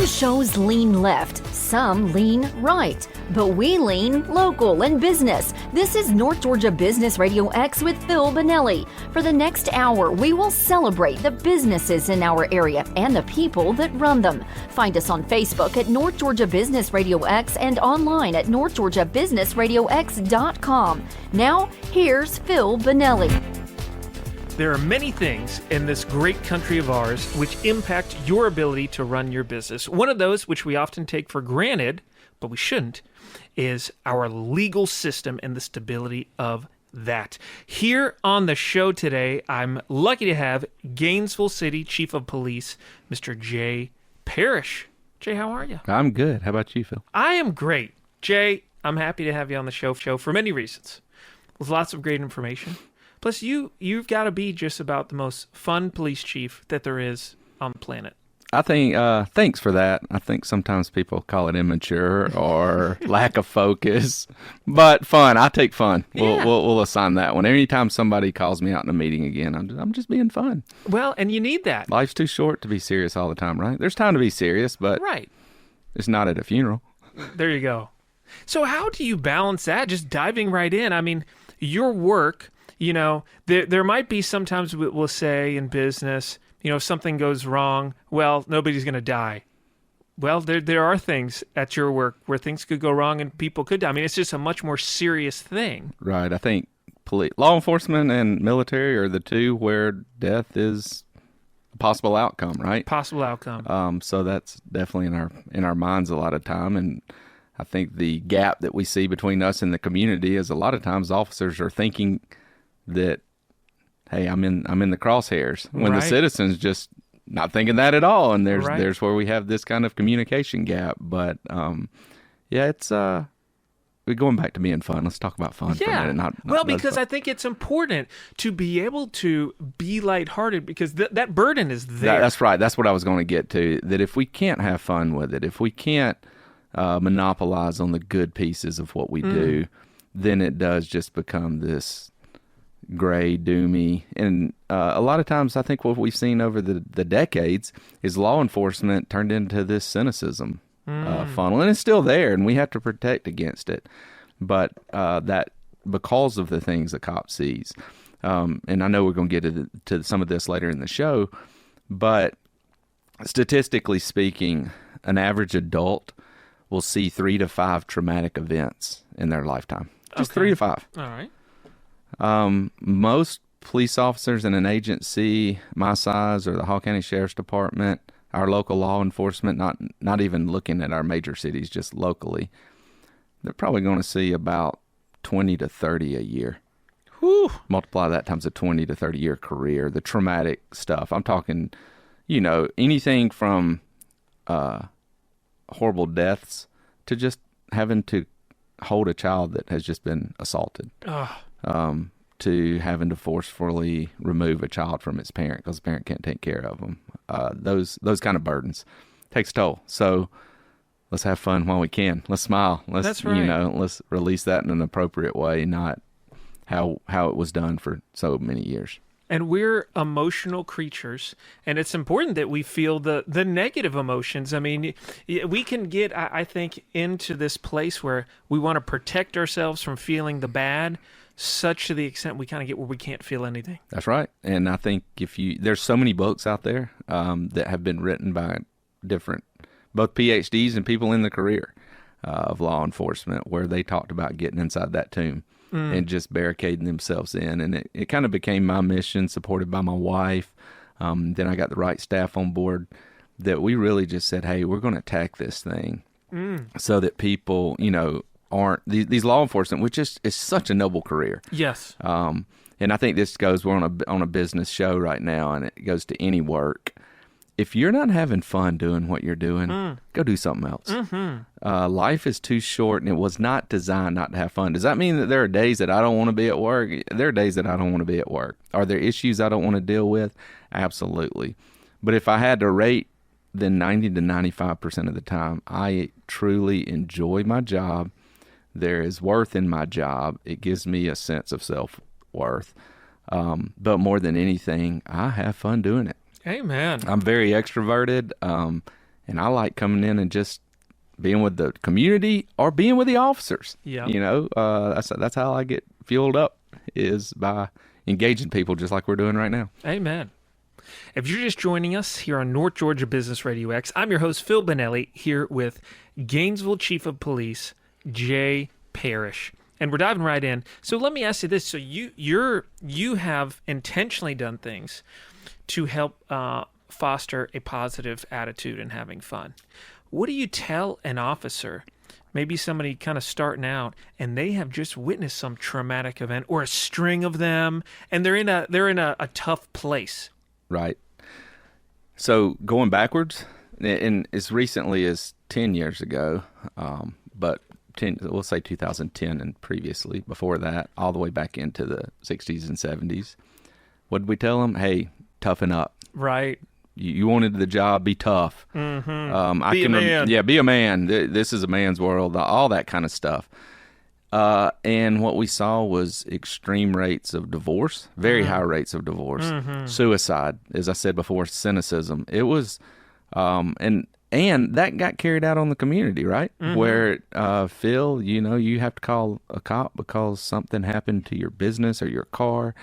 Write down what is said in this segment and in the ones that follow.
shows lean left, some lean right, but we lean local and business. This is North Georgia Business Radio X with Phil Bonelli. For the next hour, we will celebrate the businesses in our area and the people that run them. Find us on Facebook at North Georgia Business Radio X and online at northgeorgiabusinessradiox.com. Now, here's Phil Bonelli. There are many things in this great country of ours which impact your ability to run your business. One of those, which we often take for granted, but we shouldn't, is our legal system and the stability of that. Here on the show today, I'm lucky to have Gainesville City Chief of Police, Mr. Jay Parrish. Jay, how are you? I'm good. How about you, Phil? I am great. Jay, I'm happy to have you on the show for many reasons, with lots of great information. Plus, you've got to be just about the most fun police chief that there is on the planet. I think, thanks for that. I think sometimes people call it immature or lack of focus, but fun. I take fun. Yeah. We'll assign that one. Anytime somebody calls me out in a meeting again, I'm just being fun. Well, and you need that. Life's too short to be serious all the time, right? There's time to be serious, but right. It's not at a funeral. There you go. So how do you balance that? Just diving right in. I mean, your work... You know, there might be sometimes we'll say in business, you know, if something goes wrong, well, nobody's going to die. Well, there are things at your work where things could go wrong and people could die. I mean, it's just a much more serious thing. Right. I think law enforcement and military are the two where death is a possible outcome, right? Possible outcome. So that's definitely in our minds a lot of time. And I think the gap that we see between us and the community is a lot of times officers are thinking that, hey, I'm in the crosshairs, when right. the citizens just not thinking that at all, and Right. there's where we have this kind of communication gap. But yeah, it's we're going back to being fun. Let's talk about fun for a minute. Not because I think it's important to be able to be lighthearted because that burden is there. That's right. That's what I was going to get to. That if we can't have fun with it, if we can't monopolize on the good pieces of what we do, then it does just become this gray, doomy, and a lot of times I think what we've seen over the decades is law enforcement turned into this cynicism funnel, and it's still there, and we have to protect against it. But that because of the things the cop sees, and I know we're going to get to some of this later in the show, but statistically speaking, an average adult will see 3 to 5 traumatic events in their lifetime. Just 3 to 5. All right. Most police officers in an agency my size or the Hall County Sheriff's Department, our local law enforcement, not even looking at our major cities, just locally, they're probably going to see about 20 to 30 a year. Whew. Multiply that times a 20 to 30 year career, the traumatic stuff. I'm talking, you know, anything from horrible deaths to just having to hold a child that has just been assaulted. To having to forcefully remove a child from its parent because the parent can't take care of them. Those kind of burdens takes a toll. So let's have fun while we can. Let's smile. That's right. Let's release that in an appropriate way, not how it was done for so many years. And we're emotional creatures, and it's important that we feel the negative emotions. I mean, we can get, I think, into this place where we want to protect ourselves from feeling the bad, such to the extent we kind of get where we can't feel anything. That's right. And I think there's so many books out there that have been written by different, both PhDs and people in the career of law enforcement, where they talked about getting inside that tomb and just barricading themselves in. And it kind of became my mission, supported by my wife. Then I got the right staff on board, that we really just said, hey, we're going to attack this thing so that people, you know, aren't these law enforcement, which is such a noble career. Yes. And I think this goes, we're on a business show right now, and it goes to any work. If you're not having fun doing what you're doing, go do something else. Mm-hmm. Life is too short, and it was not designed not to have fun. Does that mean that there are days that I don't want to be at work? There are days that I don't want to be at work. Are there issues I don't want to deal with? Absolutely. But if I had to rate, then 90 to 95% of the time, I truly enjoy my job. There is worth in my job. It gives me a sense of self-worth. But more than anything, I have fun doing it. Amen. I'm very extroverted, And I like coming in and just being with the community or being with the officers. Yeah. That's how I get fueled up, is by engaging people just like we're doing right now. Amen. If you're just joining us here on North Georgia Business Radio X, I'm your host, Phil Benelli, here with Gainesville Chief of Police, Jay Parrish. And we're diving right in. So let me ask you this. So you have intentionally done things to help foster a positive attitude and having fun. What do you tell an officer, maybe somebody kind of starting out, and they have just witnessed some traumatic event or a string of them, and they're in a tough place? Right. So going backwards, and as recently as 10 years ago, but we'll say 2010 and previously, before that, all the way back into the 60s and 70s, what did we tell them? Hey, toughen up. Right. You wanted the job, be tough. Mm-hmm. Be a man. Yeah, be a man. This is a man's world, all that kind of stuff. And what we saw was extreme rates of divorce, very high rates of divorce, suicide, as I said before, cynicism. It was, and that got carried out on the community, right? Where, Phil, you have to call a cop because something happened to your business or your car,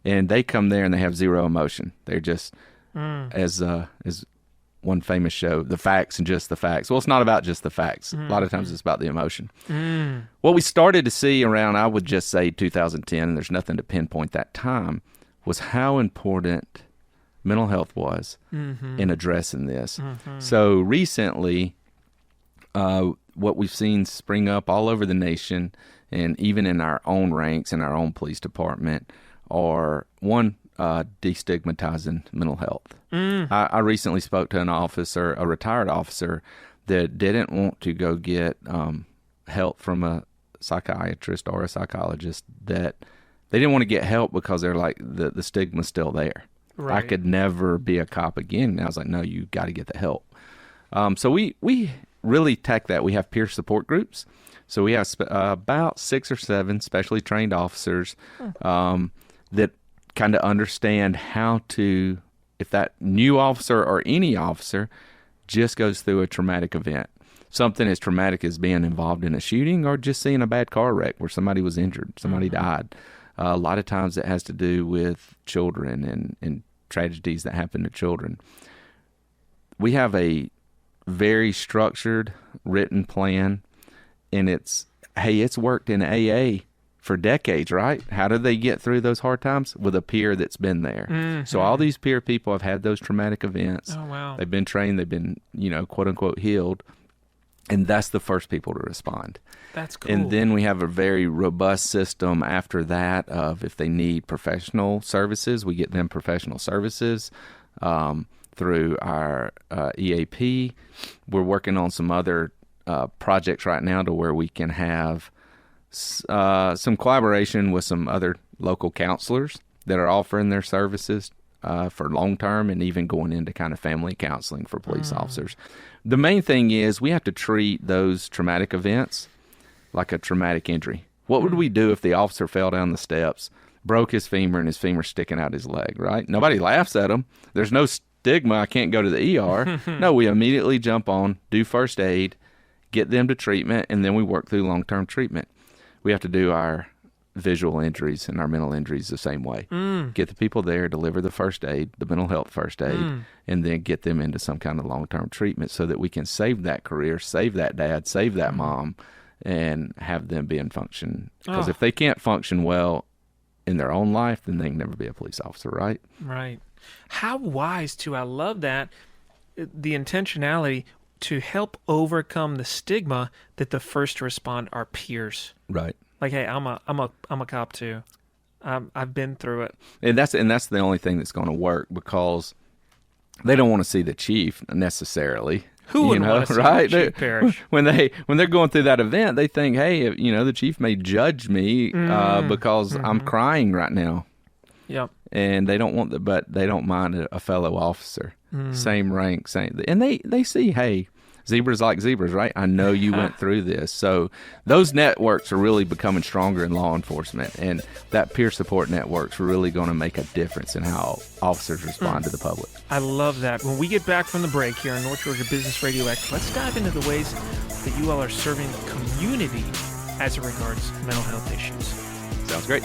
and they come there and they have zero emotion. They're just, as one famous show, the facts and just the facts. Well, it's not about just the facts. A lot of times it's about the emotion. What we started to see around, I would just say 2010, and there's nothing to pinpoint that time, was how important mental health was in addressing this. So recently, what we've seen spring up all over the nation, and even in our own ranks, in our own police department, are destigmatizing mental health. I recently spoke to an officer, a retired officer, that didn't want to go get help from a psychiatrist or a psychologist, that they didn't want to get help because they're like, the stigma's still there. Right. I could never be a cop again. And I was like, no, you got to get the help. So we really tack that. We have peer support groups. So we have about 6 or 7 specially trained officers that kind of understand how to, if that new officer or any officer just goes through a traumatic event, something as traumatic as being involved in a shooting or just seeing a bad car wreck where somebody was injured, somebody died. A lot of times it has to do with children and tragedies that happen to children. We have a very structured, written plan, and it's worked in AA for decades, right? How do they get through those hard times? With a peer that's been there. So all these peer people have had those traumatic events. Oh, wow. They've been trained, they've been, quote unquote healed. And that's the first people to respond. That's cool. And then we have a very robust system after that of if they need professional services, we get them professional services through our EAP. We're working on some other projects right now to where we can have some collaboration with some other local counselors that are offering their services for long-term and even going into kind of family counseling for police officers. The main thing is we have to treat those traumatic events like a traumatic injury. What would we do if the officer fell down the steps, broke his femur, and his femur sticking out his leg, right? Nobody laughs at him. There's no stigma, I can't go to the ER. No, we immediately jump on, do first aid, get them to treatment, and then we work through long-term treatment. We have to do our visual injuries and our mental injuries the same way. Get the people there, deliver the first aid, the mental health first aid, and then get them into some kind of long-term treatment so that we can save that career, save that dad, save that mom, and have them be in function. Because if they can't function well in their own life, then they can never be a police officer, right? Right. How wise, too. I love that. The intentionality to help overcome the stigma that the first to respond are peers. Right. Like, hey, I'm a cop too. I've been through it. And that's the only thing that's going to work, because they don't want to see the chief necessarily. Who would want to see right? the Chief Parrish? When they're going through that event, they think, hey, the chief may judge me because I'm crying right now. Yep. And they don't want they don't mind a fellow officer, same rank, same, and they see, hey, Zebras like zebras, right? I know you went through this. So those networks are really becoming stronger in law enforcement, and that peer support network's really going to make a difference in how officers respond to the public. I love that. When we get back from the break here on North Georgia Business Radio X, let's dive into the ways that you all are serving the community as it regards mental health issues. Sounds great.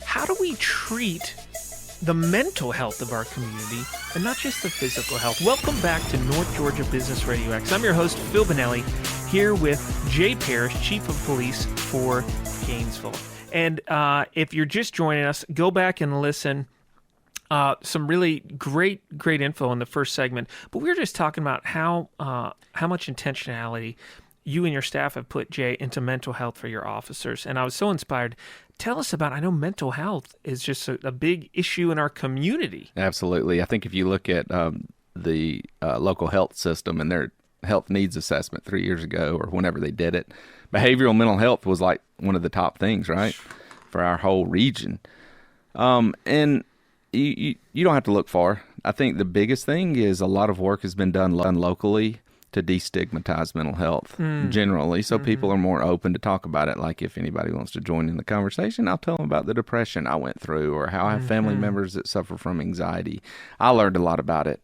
How do we treat the mental health of our community and not just the physical health? Welcome back to North Georgia Business Radio X. I'm your host, Phil Benelli, here with Jay Parrish, Chief of Police for Gainesville. And if you're just joining us, go back and listen. Some really great info in the first segment. But we were just talking about how much intentionality you and your staff have put, Jay, into mental health for your officers. And I was so inspired. Tell us about, I know mental health is just a big issue in our community. Absolutely. I think if you look at the local health system and their health needs assessment 3 years ago or whenever they did it, behavioral mental health was like one of the top things, right, for our whole region. And you don't have to look far. I think the biggest thing is a lot of work has been done locally to destigmatize mental health generally, so people are more open to talk about it. Like if anybody wants to join in the conversation, I'll tell them about the depression I went through or how I have family members that suffer from anxiety. I learned a lot about it.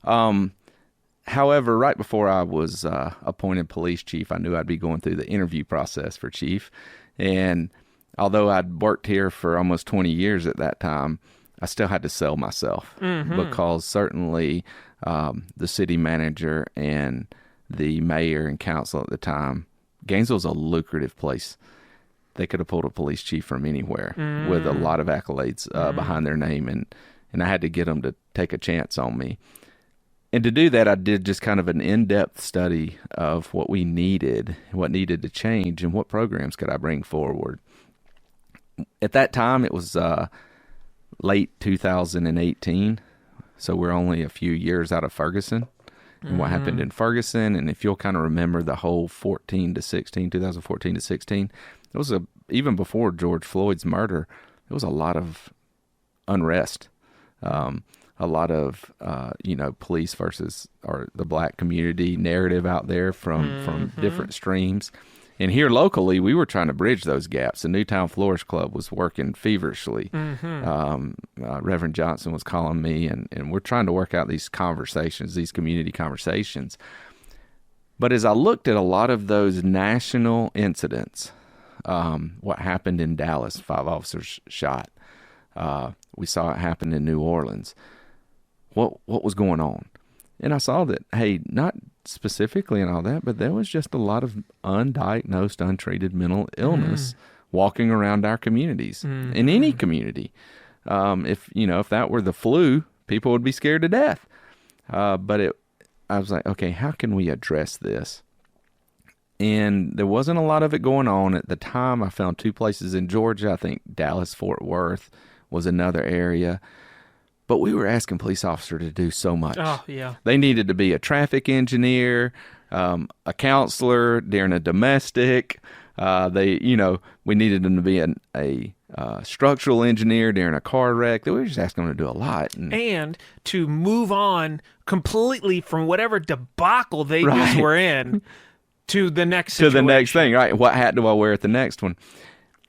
However, right before I was appointed police chief, I knew I'd be going through the interview process for chief. And although I'd worked here for almost 20 years at that time, I still had to sell myself because certainly the city manager and the mayor and council at the time, Gainesville's a lucrative place. They could have pulled a police chief from anywhere with a lot of accolades behind their name, and I had to get them to take a chance on me. And to do that, I did just kind of an in-depth study of what we needed, what needed to change, and what programs could I bring forward. At that time, it was late 2018, so we're only a few years out of Ferguson and what happened in Ferguson. And if you'll kind of remember the whole 2014 to 16, it was even before George Floyd's murder, there was a lot of unrest, a lot of police versus or the black community narrative out there from different streams. And here locally, we were trying to bridge those gaps. The Newtown Florist Club was working feverishly. Reverend Johnson was calling me, and we're trying to work out these conversations, these community conversations. But as I looked at a lot of those national incidents, what happened in Dallas, 5 officers shot. We saw it happen in New Orleans. What was going on? And I saw that, hey, not specifically and all that, but there was just a lot of undiagnosed, untreated mental illness walking around our communities, in any community. If that were the flu, people would be scared to death. But I was like, okay, how can we address this? And there wasn't a lot of it going on at the time. I found 2 places in Georgia. I think Dallas, Fort Worth was another area. But we were asking police officers to do so much. Oh, yeah. They needed to be a traffic engineer, a counselor during a domestic. We needed them to be a structural engineer during a car wreck. We were just asking them to do a lot. And to move on completely from whatever debacle they just were in to the next situation. To the next thing, right? What hat do I wear at the next one?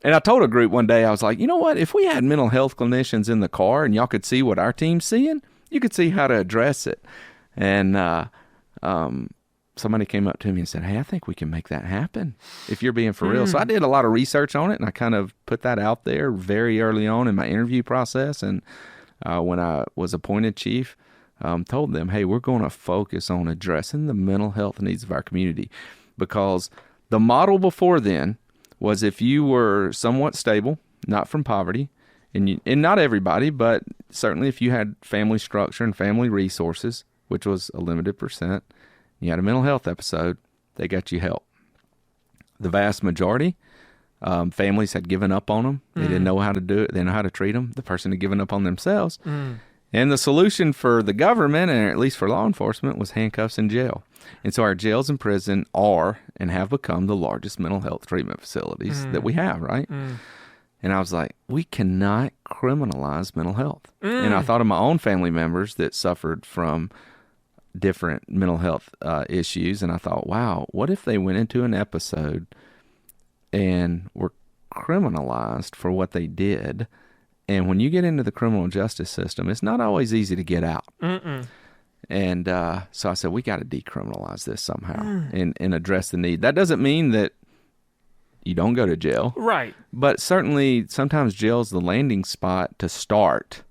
And I told a group one day, I was like, you know what? If we had mental health clinicians in the car and y'all could see what our team's seeing, you could see how to address it. And somebody came up to me and said, hey, I think we can make that happen if you're being for real. So I did a lot of research on it, and I kind of put that out there very early on in my interview process. And when I was appointed chief, told them, hey, we're going to focus on addressing the mental health needs of our community, because the model before then was if you were somewhat stable, not from poverty, and not everybody, but certainly if you had family structure and family resources, which was a limited percent, you had a mental health episode, they got you help. The vast majority, Families had given up on them. They didn't know how to do it. They didn't know how to treat them. The person had given up on themselves. And the solution for the government, and at least for law enforcement, was handcuffs and jail. And so our jails and prison are and have become the largest mental health treatment facilities that we have, right? And I was like, we cannot criminalize mental health. And I thought of my own family members that suffered from different mental health issues. And I thought, wow, what if they went into an episode and were criminalized for what they did? And when you get into the criminal justice system, it's not always easy to get out. And so I said, we got to decriminalize this somehow and address the need. That doesn't mean that you don't go to jail. Right. But certainly sometimes jail's the landing spot to start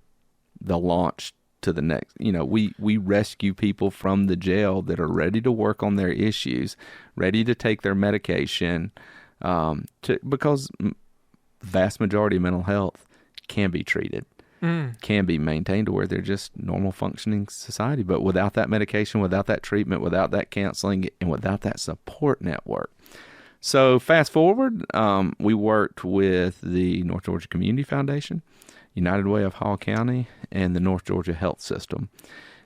the launch to the next. You know, we rescue people from the jail that are ready to work on their issues, ready to take their medication, because vast majority of mental health can be treated, can be maintained to where they're just normal functioning society. But without that medication, without that treatment, without that counseling, and without that support network. So fast forward, we worked with the North Georgia Community Foundation, United Way of Hall County, and the North Georgia Health System.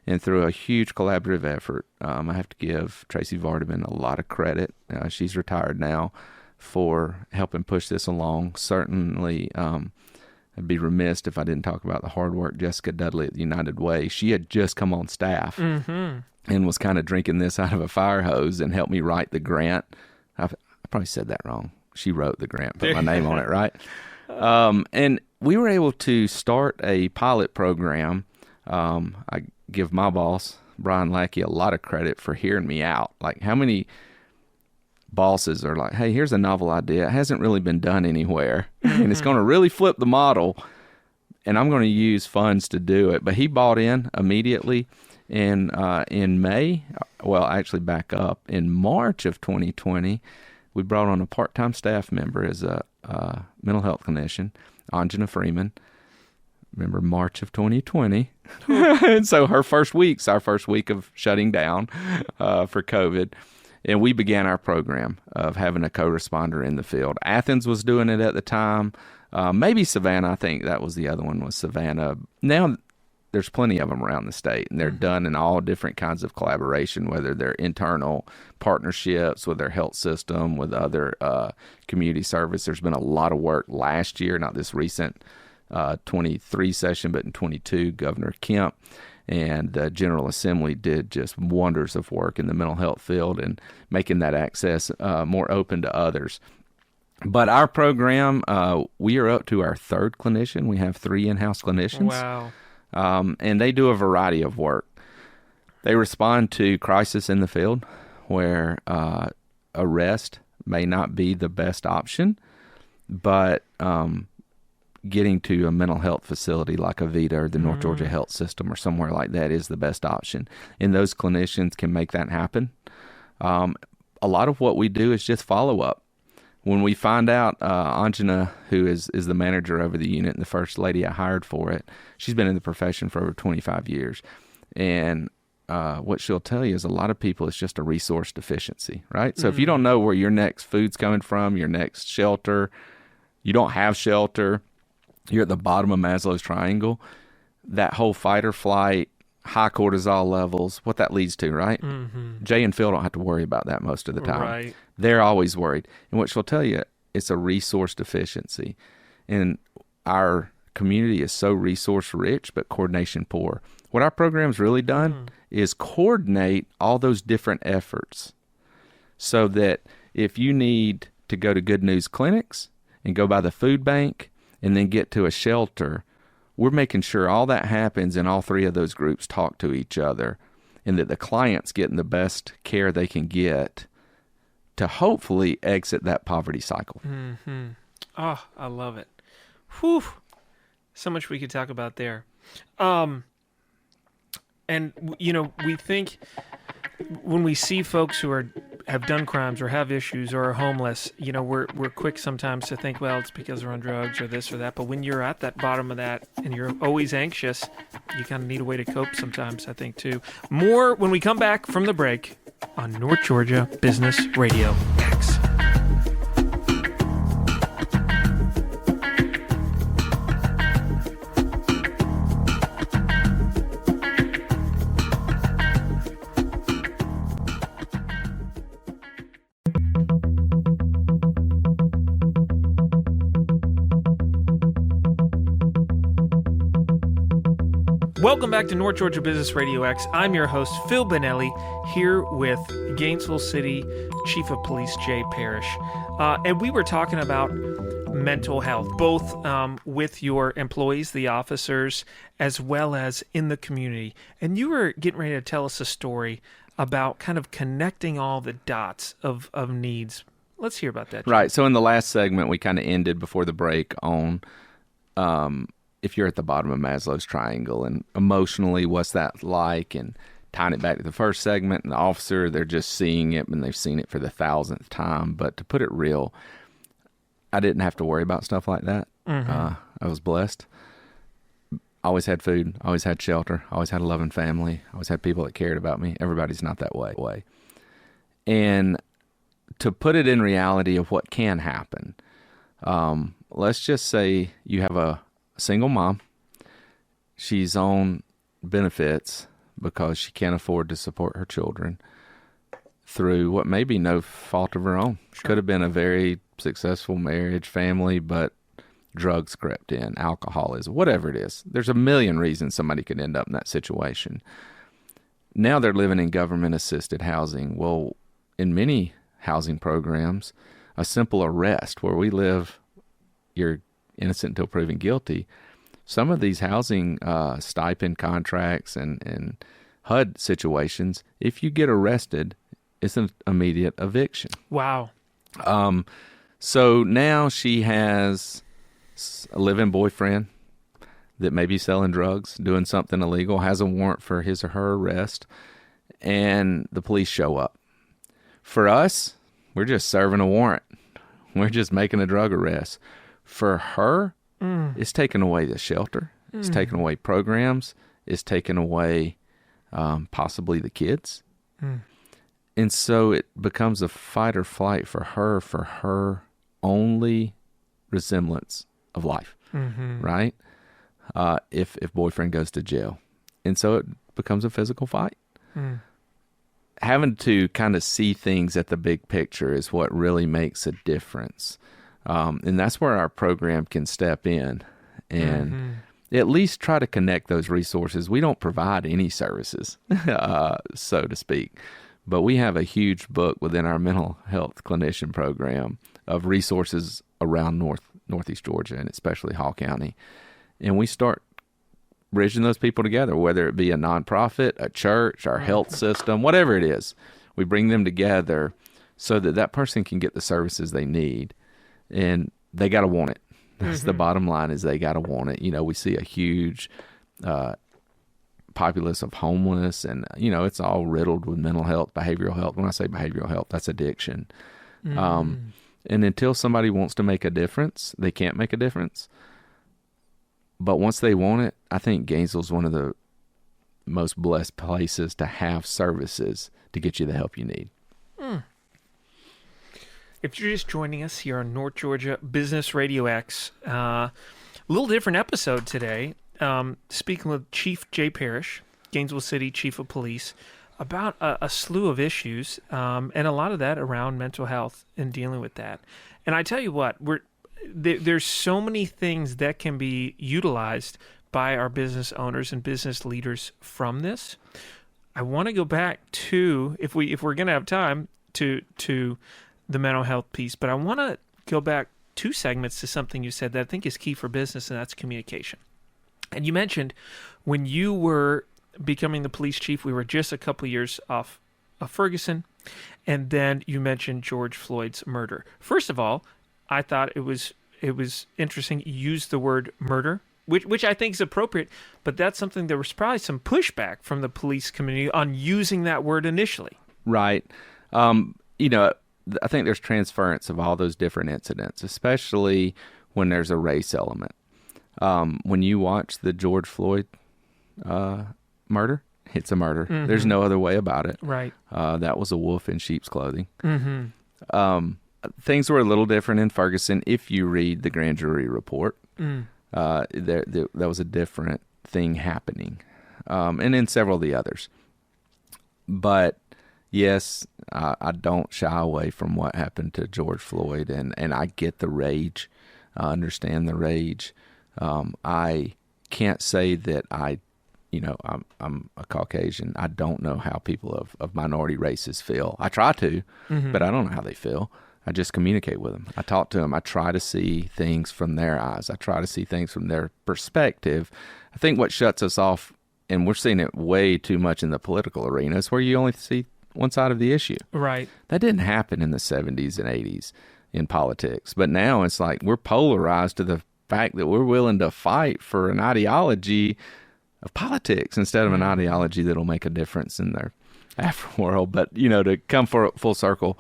And through a huge collaborative effort, I have to give Tracy Vardaman a lot of credit. She's retired now, for helping push this along. Certainly, I'd be remiss if I didn't talk about the hard work Jessica Dudley at the United Way. She had just come on staff and was kind of drinking this out of a fire hose and helped me write the grant. I probably said that wrong. She wrote the grant, put my name on it, right? And we were able to start a pilot program. I give my boss, Brian Lackey, a lot of credit for hearing me out. Like, how many bosses are like, hey, here's a novel idea. It hasn't really been done anywhere, and it's going to really flip the model, and I'm going to use funds to do it. But he bought in immediately. And in May, well, actually back up, in March of 2020, we brought on a part-time staff member as a mental health clinician, Anjana Freeman. Remember, March of 2020. And so her first week's our first week of shutting down for COVID. And we began our program of having a co-responder in the field. Athens was doing it at the time. Maybe Savannah, I think that was the other one, was Savannah. Now there's plenty of them around the state, and they're done in all different kinds of collaboration, whether they're internal partnerships with their health system, with other community service. There's been a lot of work last year, not this recent 23 session, but in 22, Governor Kemp and the General Assembly did just wonders of work in the mental health field and making that access more open to others. But our program, we are up to our third clinician. We have 3 in-house clinicians. Wow. And they do a variety of work. They respond to crisis in the field where arrest may not be the best option, but getting to a mental health facility like Avita or the North Georgia Health System or somewhere like that is the best option. And those clinicians can make that happen. A lot of what we do is just follow-up. When we find out, Anjana, who is the manager over the unit and the first lady I hired for it, she's been in the profession for over 25 years. And what she'll tell you is a lot of people, it's just a resource deficiency, right? So if you don't know where your next food's coming from, your next shelter, you don't have shelter, you're at the bottom of Maslow's triangle, that whole fight or flight, high cortisol levels, what that leads to, right? Jay and Phil don't have to worry about that most of the time. Right. They're always worried. And what she'll tell you, it's a resource deficiency. And our community is so resource rich, but coordination poor. What our program's really done is coordinate all those different efforts so that if you need to go to Good News clinics and go by the food bank and then get to a shelter, we're making sure all that happens and all 3 of those groups talk to each other and that the client's getting the best care they can get to hopefully exit that poverty cycle. Oh, I love it. Whew. So much we could talk about there. And, you know, we think when we see folks who have done crimes or have issues or are homeless, you know, we're quick sometimes to think, well, it's because they're on drugs or this or that. But when you're at that bottom of that and you're always anxious, you kind of need a way to cope sometimes, I think, too. More when we come back from the break on North Georgia Business Radio X. Welcome back to North Georgia Business Radio X. I'm your host, Phil Benelli, here with Gainesville City Chief of Police, Jay Parrish. And we were talking about mental health, both with your employees, the officers, as well as in the community. And you were getting ready to tell us a story about kind of connecting all the dots of needs. Let's hear about that, Jay. Right. So in the last segment, we kind of ended before the break on if you're at the bottom of Maslow's triangle, and emotionally, what's that like, and tying it back to the first segment, and the officer, they're just seeing it, and they've seen it for the 1,000th time. But to put it real, I didn't have to worry about stuff like that. I was blessed. I always had food, always had shelter, always had a loving family, always had people that cared about me. Everybody's not that way. And to put it in reality of what can happen, let's just say you have a single mom. She's on benefits because she can't afford to support her children through what may be no fault of her own. Sure. Could have been a very successful marriage, family, but drugs crept in, alcoholism, whatever it is. There's a million reasons somebody could end up in that situation. Now they're living in government-assisted housing. Well, in many housing programs, a simple arrest where we live, you're innocent until proven guilty. Some of these housing stipend contracts and HUD situations, if you get arrested, it's an immediate eviction. Wow. So now she has a live-in boyfriend that may be selling drugs, doing something illegal, has a warrant for his or her arrest, and the police show up. For us, we're just serving a warrant. We're just making a drug arrest. For her, it's taking away the shelter. It's taking away programs. It's taking away possibly the kids. And so it becomes a fight or flight for her only resemblance of life, right? If boyfriend goes to jail. And so it becomes a physical fight. Having to kind of see things at the big picture is what really makes a difference. And that's where our program can step in and at least try to connect those resources. We don't provide any services, so to speak, but we have a huge book within our mental health clinician program of resources around Northeast Georgia and especially Hall County. And we start bridging those people together, whether it be a nonprofit, a church, our health system, whatever it is. We bring them together so that that person can get the services they need. And they got to want it. That's the bottom line, is they got to want it. You know, we see a huge populace of homeless, and, you know, it's all riddled with mental health, behavioral health. When I say behavioral health, that's addiction. And until somebody wants to make a difference, they can't make a difference. But once they want it, I think Gainesville's one of the most blessed places to have services to get you the help you need. If you're just joining us here on North Georgia Business Radio X, a little different episode today. Speaking with Chief Jay Parrish, Gainesville City Chief of Police, about a slew of issues, and a lot of that around mental health and dealing with that. And I tell you what, there's so many things that can be utilized by our business owners and business leaders from this. I want to go back to, if we're going to have time, to the mental health piece, but I want to go back 2 segments to something you said that I think is key for business, and that's communication. And you mentioned when you were becoming the police chief, we were just a couple of years off of Ferguson, and then you mentioned George Floyd's murder. First of all, I thought it was interesting you used the word murder, which I think is appropriate, but that's something there was probably some pushback from the police community on using that word initially. Right. You know, I think there's transference of all those different incidents, especially when there's a race element. When you watch the George Floyd murder, it's a murder. There's no other way about it. Right. That was a wolf in sheep's clothing. Things were a little different in Ferguson. If you read the grand jury report, there was a different thing happening, and in several of the others. But yes, I don't shy away from what happened to George Floyd, and I get the rage. I understand the rage. I can't say that I I'm a Caucasian. I don't know how people of minority races feel. I try to, but I don't know how they feel. I just communicate with them. I talk to them. I try to see things from their eyes. I try to see things from their perspective. I think what shuts us off, and we're seeing it way too much in the political arena, is where you only see one side of the issue. Right. That didn't happen in the 70s and 80s in politics. But now it's like we're polarized to the fact that we're willing to fight for an ideology of politics instead of an ideology that'll make a difference in their afterworld. But, to come full circle,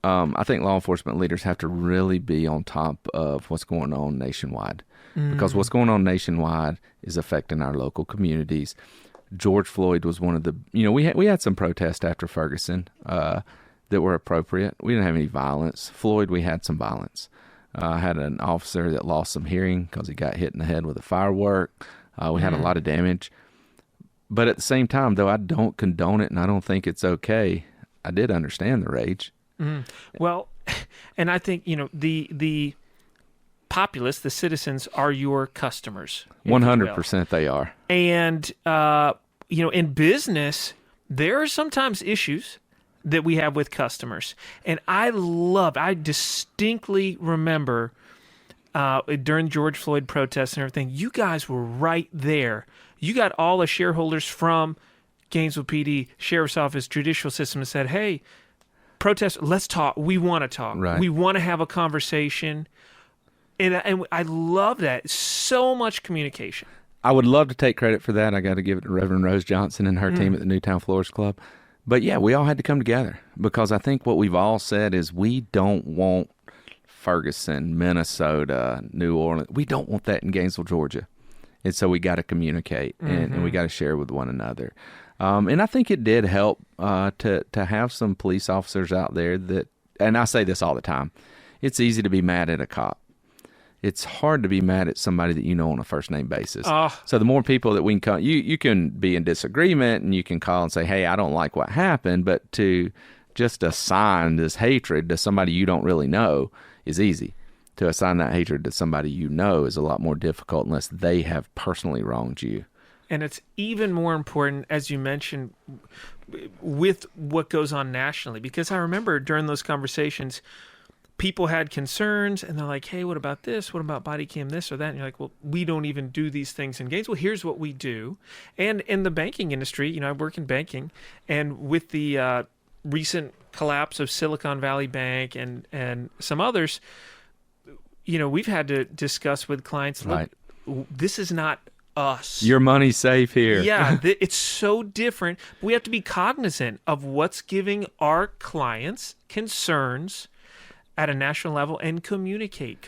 I think law enforcement leaders have to really be on top of what's going on nationwide, because what's going on nationwide is affecting our local communities. George Floyd was one of the, we had some protests after Ferguson that were appropriate. We didn't have any violence. Floyd, we had some violence. I had an officer that lost some hearing because he got hit in the head with a firework. We had a lot of damage. But at the same time, though I don't condone it and I don't think it's okay, I did understand the rage. Well, and I think, the populace, the citizens, are your customers. 100% they are. And, in business, there are sometimes issues that we have with customers. And I distinctly remember during George Floyd protests and everything, you guys were right there. You got all the shareholders from Gainesville PD, Sheriff's Office, judicial system, and said, hey, protest, let's talk. We want to talk. Right. We want to have a conversation. And I love that. So much communication. I would love to take credit for that. I got to give it to Reverend Rose Johnson and her team at the Newtown Florist Club. But yeah, we all had to come together, because I think what we've all said is we don't want Ferguson, Minnesota, New Orleans. We don't want that in Gainesville, Georgia. And so we got to communicate and we got to share with one another. And I think it did help to have some police officers out there that, and I say this all the time, it's easy to be mad at a cop. It's hard to be mad at somebody that you know on a first name basis. So the more people that we can call, you can be in disagreement and you can call and say, hey, I don't like what happened, but to just assign this hatred to somebody you don't really know is easy. To assign that hatred to somebody you know is a lot more difficult unless they have personally wronged you. And it's even more important, as you mentioned, with what goes on nationally, because I remember during those conversations, people had concerns and they're like, hey, what about this? What about body cam this or that? And you're like, well, we don't even do these things in Gainesville. Here's what we do. And in the banking industry, I work in banking, and with the recent collapse of Silicon Valley Bank and some others, we've had to discuss with clients, look, this is not us. Your money's safe here. Yeah, it's so different. We have to be cognizant of what's giving our clients concerns at a national level and communicate.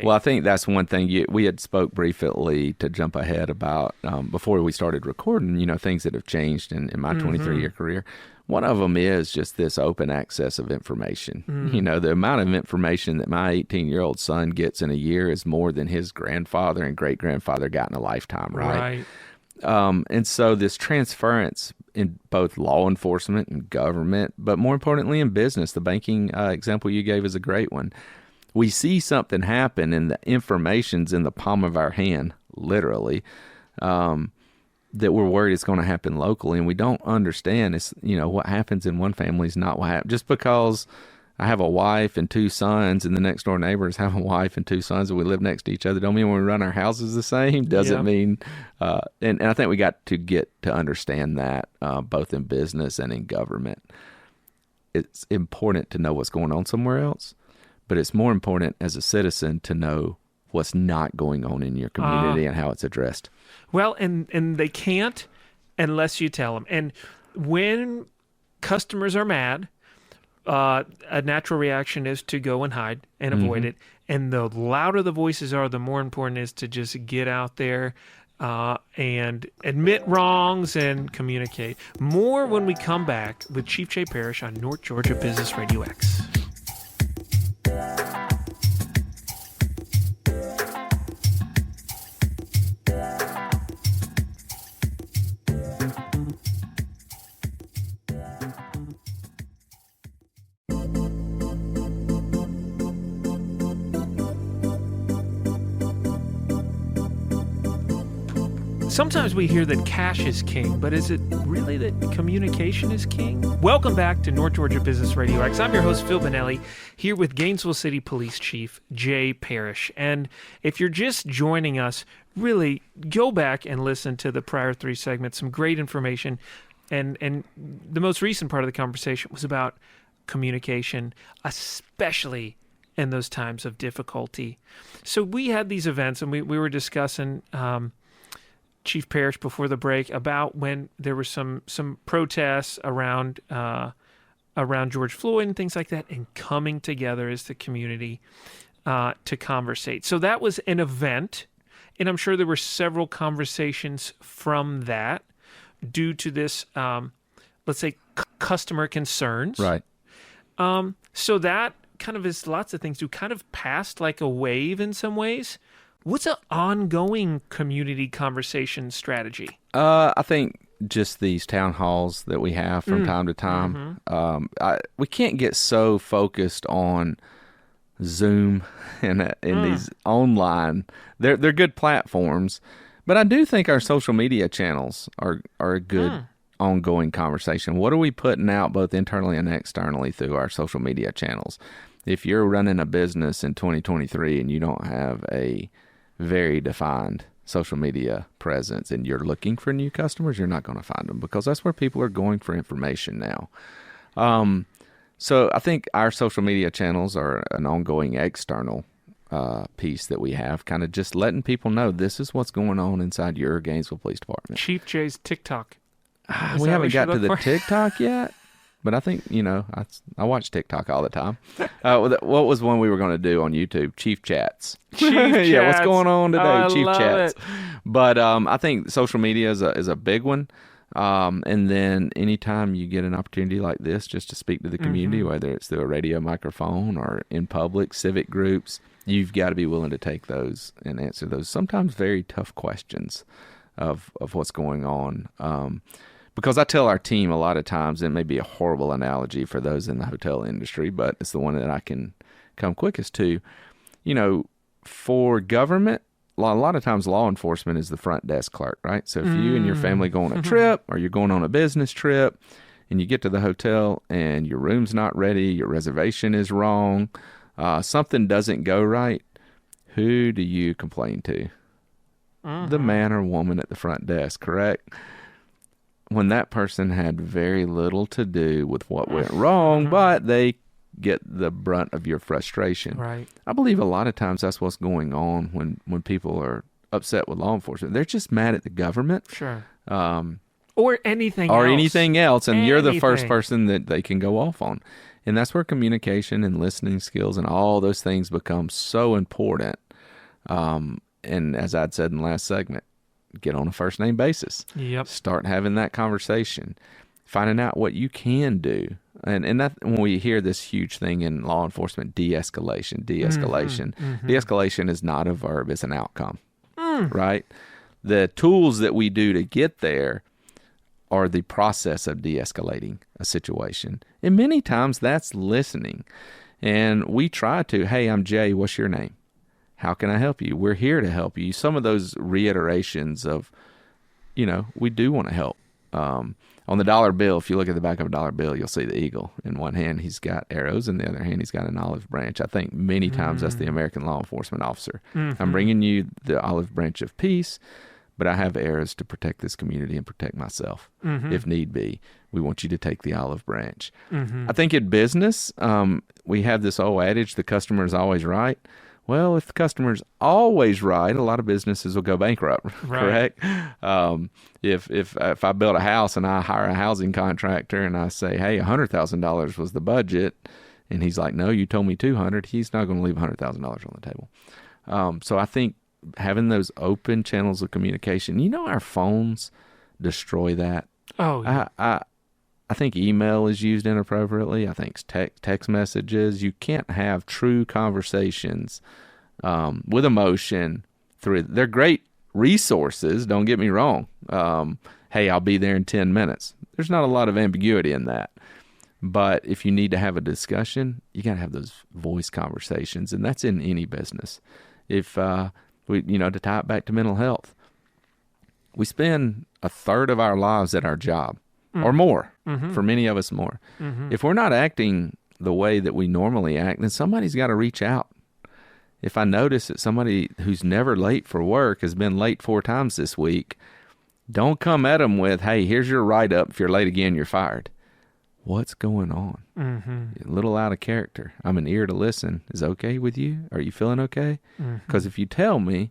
Well, I think that's one thing we had spoke briefly to jump ahead about before we started recording, things that have changed in my 23-year career. One of them is just this open access of information. The amount of information that my 18-year-old son gets in a year is more than his grandfather and great-grandfather got in a lifetime, right? And so this transference in both law enforcement and government, but more importantly in business, the banking example you gave is a great one. We see something happen and the information's in the palm of our hand, literally, that we're worried it's going to happen locally, and we don't understand it's, what happens in one family is not what happens. Just because I have a wife and two sons and the next door neighbors have a wife and two sons and we live next to each other don't mean when we run our houses the same. Doesn't mean, and I think we got to get to understand that both in business and in government. It's important to know what's going on somewhere else, but it's more important as a citizen to know what's not going on in your community and how it's addressed. Well, and they can't unless you tell them. And when customers are mad, a natural reaction is to go and hide and avoid it. And the louder the voices are, the more important it is to just get out there and admit wrongs and communicate. More when we come back with Chief Jay Parrish on North Georgia Business Radio X. Sometimes we hear that cash is king, but is it really that communication is king? Welcome back to North Georgia Business RadioX. I'm your host, Phil Bonelli, here with Gainesville City Police Chief Jay Parrish. And if you're just joining us, really go back and listen to the prior 3 segments, some great information. And the most recent part of the conversation was about communication, especially in those times of difficulty. So we had these events, and we were discussing, Chief Parrish, before the break, about when there were some protests around George Floyd and things like that, and coming together as the community to conversate. So that was an event, and I'm sure there were several conversations from that due to this, let's say, customer concerns. Right. So that kind of is lots of things do kind of passed like a wave in some ways. What's an ongoing community conversation strategy? I think just these town halls that we have from time to time. We can't get so focused on Zoom and these online. They're good platforms, but I do think our social media channels are a good ongoing conversation. What are we putting out both internally and externally through our social media channels? If you're running a business in 2023 and you don't have a very defined social media presence and you're looking for new customers, you're not going to find them, because that's where people are going for information now. So I think our social media channels are an ongoing external piece that we have, kind of just letting people know this is what's going on inside your Gainesville Police Department. Chief Jay's TikTok. We haven't got to the TikTok yet, but I think, I watch TikTok all the time. What was one we were going to do on YouTube? Chief Chats. Yeah, what's going on today? Chief Chats. But I think social media is a big one. And then anytime you get an opportunity like this just to speak to the community, whether it's through a radio microphone or in public, civic groups, you've got to be willing to take those and answer those sometimes very tough questions of what's going on. Because I tell our team a lot of times, it may be a horrible analogy for those in the hotel industry, but it's the one that I can come quickest to. For government, a lot of times law enforcement is the front desk clerk, right? So if you and your family go on a trip, or you're going on a business trip, and you get to the hotel and your room's not ready, your reservation is wrong, something doesn't go right, who do you complain to? The man or woman at the front desk, correct? When that person had very little to do with what went wrong, but they get the brunt of your frustration. Right. I believe a lot of times that's what's going on when people are upset with law enforcement. They're just mad at the government. Sure. Or anything else. And you're the first person that they can go off on. And that's where communication and listening skills and all those things become so important. And as I'd said in the last segment, get on a first name basis. Yep. Start having that conversation, finding out what you can do. And that, when we hear this huge thing in law enforcement, de-escalation. De-escalation is not a verb, it's an outcome, right? The tools that we do to get there are the process of de-escalating a situation. And many times that's listening. And we try to, hey, I'm Jay, what's your name? How can I help you? We're here to help you. Some of those reiterations of, we do want to help. On the dollar bill, if you look at the back of a dollar bill, you'll see the eagle. In one hand, he's got arrows. In the other hand, he's got an olive branch. I think many times that's the American law enforcement officer. I'm bringing you the olive branch of peace, but I have arrows to protect this community and protect myself if need be. We want you to take the olive branch. I think in business, we have this old adage, the customer is always right. Well, if the customer's always right, a lot of businesses will go bankrupt, correct? If I build a house and I hire a housing contractor and I say, hey, $100,000 was the budget, and he's like, no, you told me $200,000, he's not going to leave $100,000 on the table. So I think having those open channels of communication, our phones destroy that. Oh, yeah. I think email is used inappropriately. I think text messages. You can't have true conversations with emotion through. They're great resources, don't get me wrong. Hey, I'll be there in 10 minutes. There's not a lot of ambiguity in that. But if you need to have a discussion, you got to have those voice conversations, and that's in any business. If to tie it back to mental health, we spend a third of our lives at our job or more, for many of us more. If we're not acting the way that we normally act, then somebody's got to reach out. If I notice that somebody who's never late for work has been late 4 times this week, don't come at them with, hey, here's your write-up. If you're late again, you're fired. What's going on? A little out of character. I'm an ear to listen. Is it okay with you? Are you feeling okay? Because if you tell me,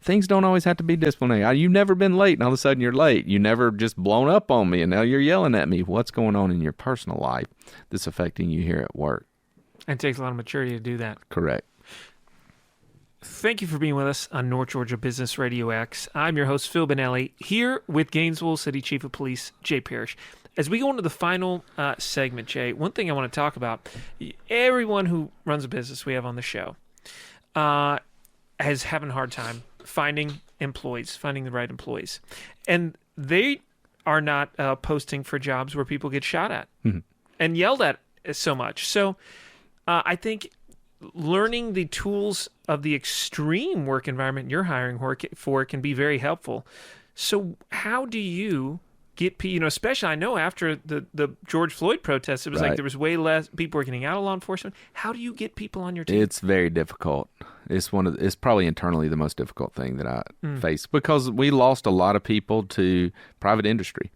things don't always have to be disciplinary. You've never been late, and all of a sudden you're late. You never just blown up on me, and now you're yelling at me. What's going on in your personal life that's affecting you here at work? And it takes a lot of maturity to do that. Correct. Thank you for being with us on North Georgia Business Radio X. I'm your host, Phil Benelli, here with Gainesville City Chief of Police, Jay Parrish. As we go into the final segment, Jay, one thing I want to talk about, everyone who runs a business we have on the show is having a hard time finding employees, finding the right employees. And they are not posting for jobs where people get shot at and yelled at so much. So I think learning the tools of the extreme work environment you're hiring for can be very helpful. So how do you get people, especially I know after the George Floyd protests, it was like there was way less people were getting out of law enforcement. How do you get people on your team? It's very difficult. It's probably internally the most difficult thing that I face, because we lost a lot of people to private industry.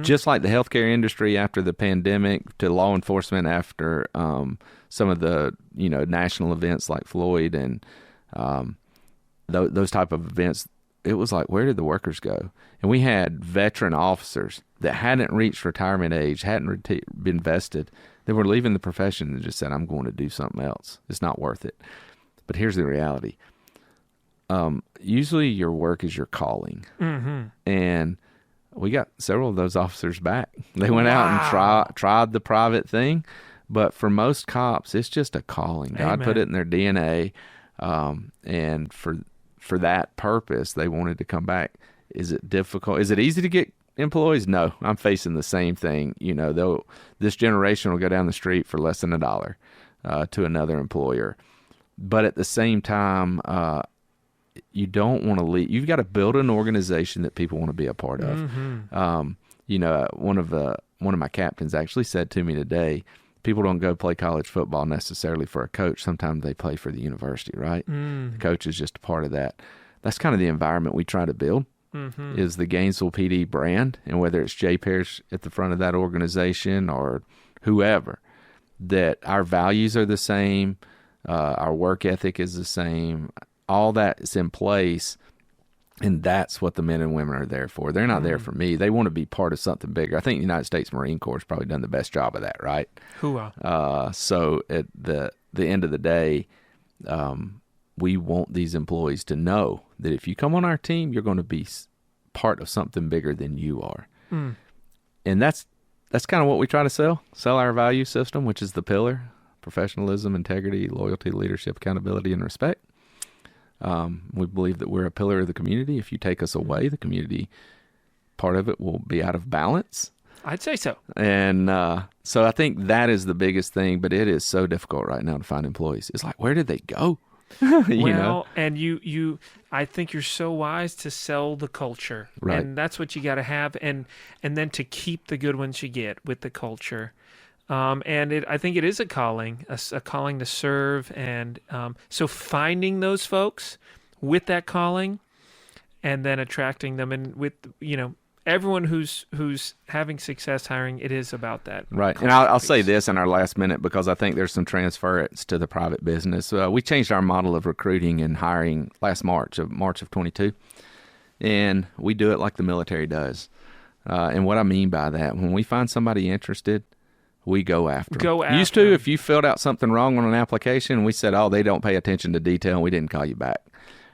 Just like the healthcare industry after the pandemic, to law enforcement after some of the national events like Floyd and those type of events. It was like, where did the workers go? And we had veteran officers that hadn't reached retirement age, hadn't been vested. They were leaving the profession and just said, I'm going to do something else. It's not worth it. But here's the reality. Usually your work is your calling. And we got several of those officers back. They went out and tried the private thing. But for most cops, it's just a calling. God put it in their DNA. And for that purpose, they wanted to come back. Is it difficult? Is it easy to get employees? No, I'm facing the same thing. This generation will go down the street for less than $1 to another employer. But at the same time, you don't want to leave. You've got to build an organization that people want to be a part of. One of my captains actually said to me today, people don't go play college football necessarily for a coach. Sometimes they play for the university, right? The coach is just a part of that. That's kind of the environment we try to build, is the Gainesville PD brand. And whether it's Jay Parrish at the front of that organization or whoever, that our values are the same, our work ethic is the same, all that is in place. And that's what the men and women are there for. They're not there for me. They want to be part of something bigger. I think the United States Marine Corps has probably done the best job of that, right? So at the end of the day, we want these employees to know that if you come on our team, you're going to be part of something bigger than you are. And that's kind of what we try to sell our value system, which is the pillar: professionalism, integrity, loyalty, leadership, accountability, and respect. We believe that we're a pillar of the community. If you take us away, the community, part of it will be out of balance. I'd say so. And so I think that is the biggest thing, but it is so difficult right now to find employees. It's like, where did they go? And you I think you're so wise to sell the culture. Right. And that's what you got to have. And then to keep the good ones you get with the culture. I think it is a calling, a calling to serve. And so finding those folks with that calling and then attracting them, and with, everyone who's having success hiring, it is about that. Right. And I'll say this in our last minute, because I think there's some transference to the private business. We changed our model of recruiting and hiring last March of 22. And we do it like the military does. And what I mean by that, when we find somebody interested, we go after them. Used to, if you filled out something wrong on an application, we said, they don't pay attention to detail, and we didn't call you back.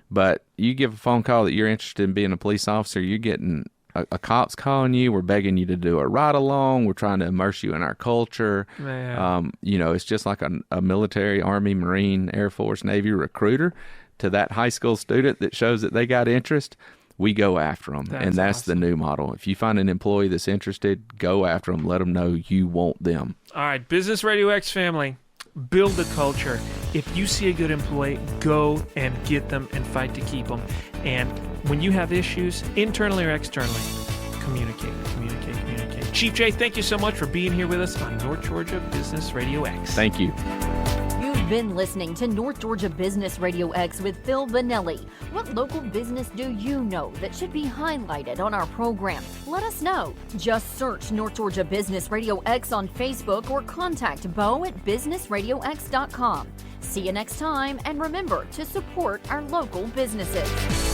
But you give a phone call that you're interested in being a police officer, you're getting a cop's calling you, we're begging you to do a ride-along, we're trying to immerse you in our culture. It's just like a military, Army, Marine, Air Force, Navy recruiter to that high school student that shows that they got interest. We go after them, and that's awesome. The new model. If you find an employee that's interested, go after them. Let them know you want them. All right, Business Radio X family, build the culture. If you see a good employee, go and get them and fight to keep them. And when you have issues, internally or externally, communicate. Chief Jay, thank you so much for being here with us on North Georgia Business Radio X. Thank you. You've been listening to North Georgia Business Radio X with Phil Bonelli. What local business do you know that should be highlighted on our program? Let us know. Just search North Georgia Business Radio X on Facebook or contact Bo at businessradiox.com. See you next time, and remember to support our local businesses.